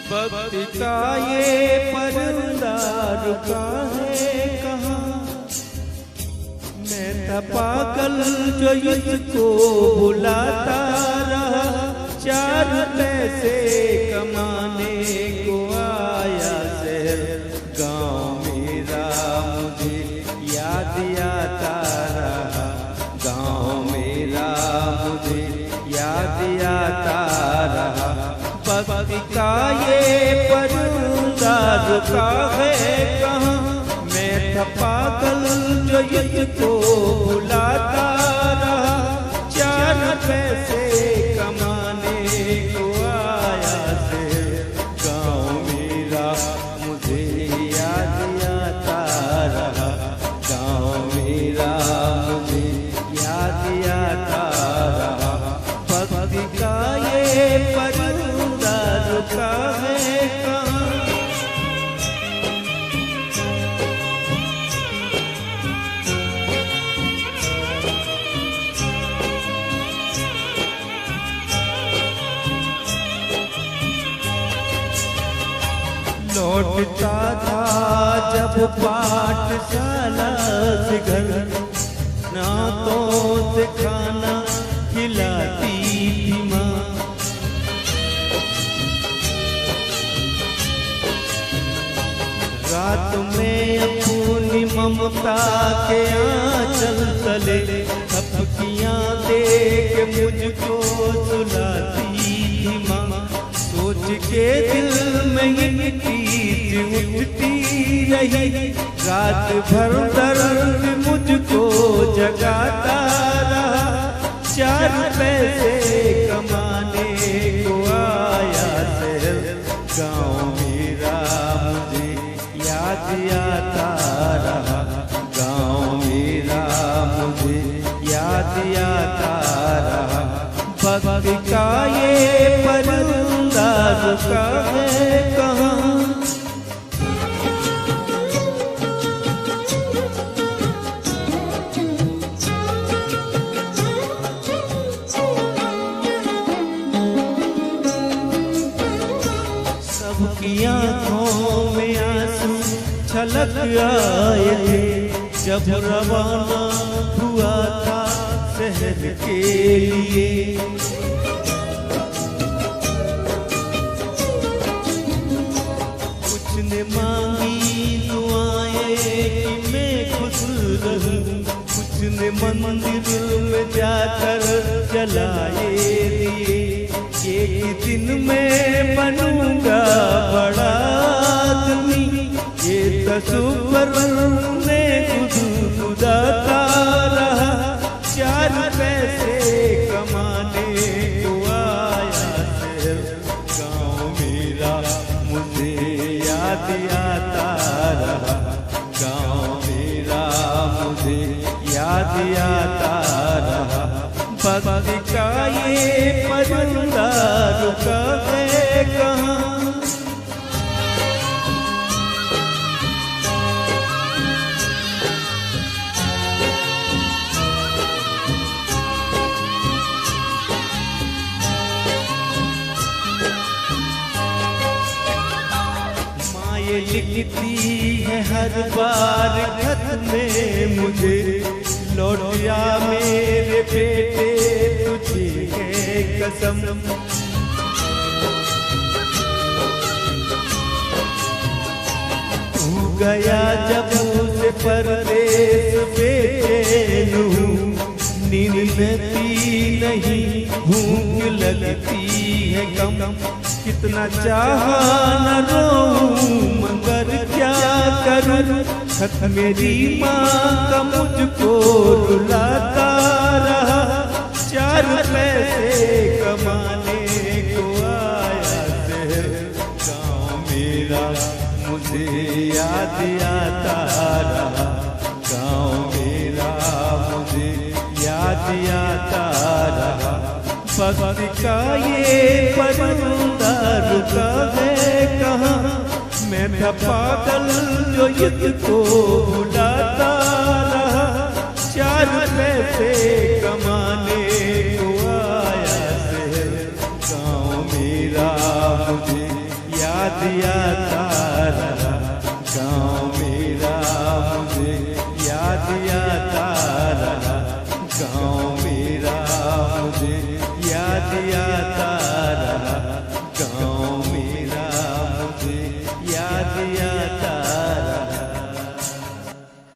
भक्ति का ये पर्दा रुका है कहाँ। मैं था पागल जो इसको बुलाता रहा, चार पैसे कमाने को आया शहर। गाँव मेरा मुझे याद आता रहा, गाँव मेरा मुझे याद आता रहा। भक्ति का ये पर्दा रुका है कहाँ। मैं था पागल जो इसको बुलाता रहा, चार पैसे कमाने को आया से। गाँव मेरा मुझे याद आता रहा, गाँव मेरा मुझे याद आता रहा। भक्ति का ये पर्दा रुका है कहाँ। लौटता था जब पाठशाला से घर, नातों से खाना खिलाती थी माँ। रात में अपनी ममता के आंचल तले थपकियां दे के मुझको सुलाती थी माँ। सोच के दिल में ये चीज उठती रही, रात भर दर्द मुझको जगाता रहा। चार पैसे कमाने को आया शहर, गाँव मेरा मुझे याद आता रहा, गाँव मेरा मुझे याद आता रहा। भक्ति का ये पर्दा रुका है कहाँ। सबकी आँखों में आंसू छलक आए थे जब रवाना हुआ था शहर के लिए। कुछ ने मांगी दुआएं कि मैं खुश रहूं, कुछ ने मंदिर में जाकर जलाए दिए। एक दिन मैं बनूंगा बड़ा आदमी, ये तस्वर ने गुदगुदाता रहा। चार पैसे कमाने को आया शहर, गाँव मेरा मुझे याद आता रहा, गाँव मेरा मुझे याद आता रहा। भक्ति का ये पर्दा रुका है कहाँ। माँ ये लिखती है हर बार खत में मुझे, लौटिया मेरे बेटे तुझे है कसम। तू गया जब से परदेस बेचैन हूँ, नींद नती नहीं भूख लगती है कम। कितना चाहा न रोऊं मगर क्या करूं, खत मेरी माँ का मुझको रुलाता रहा। चार पैसे कमाने को आया शहर, गाँव मेरा मुझे याद आता रहा, गाँव मेरा मुझे याद आता रहा। भक्ति का ये पर्दा रुका है कहाँ। मैं था पागल जो इसको बुलाता रहा, चार पैसे कमा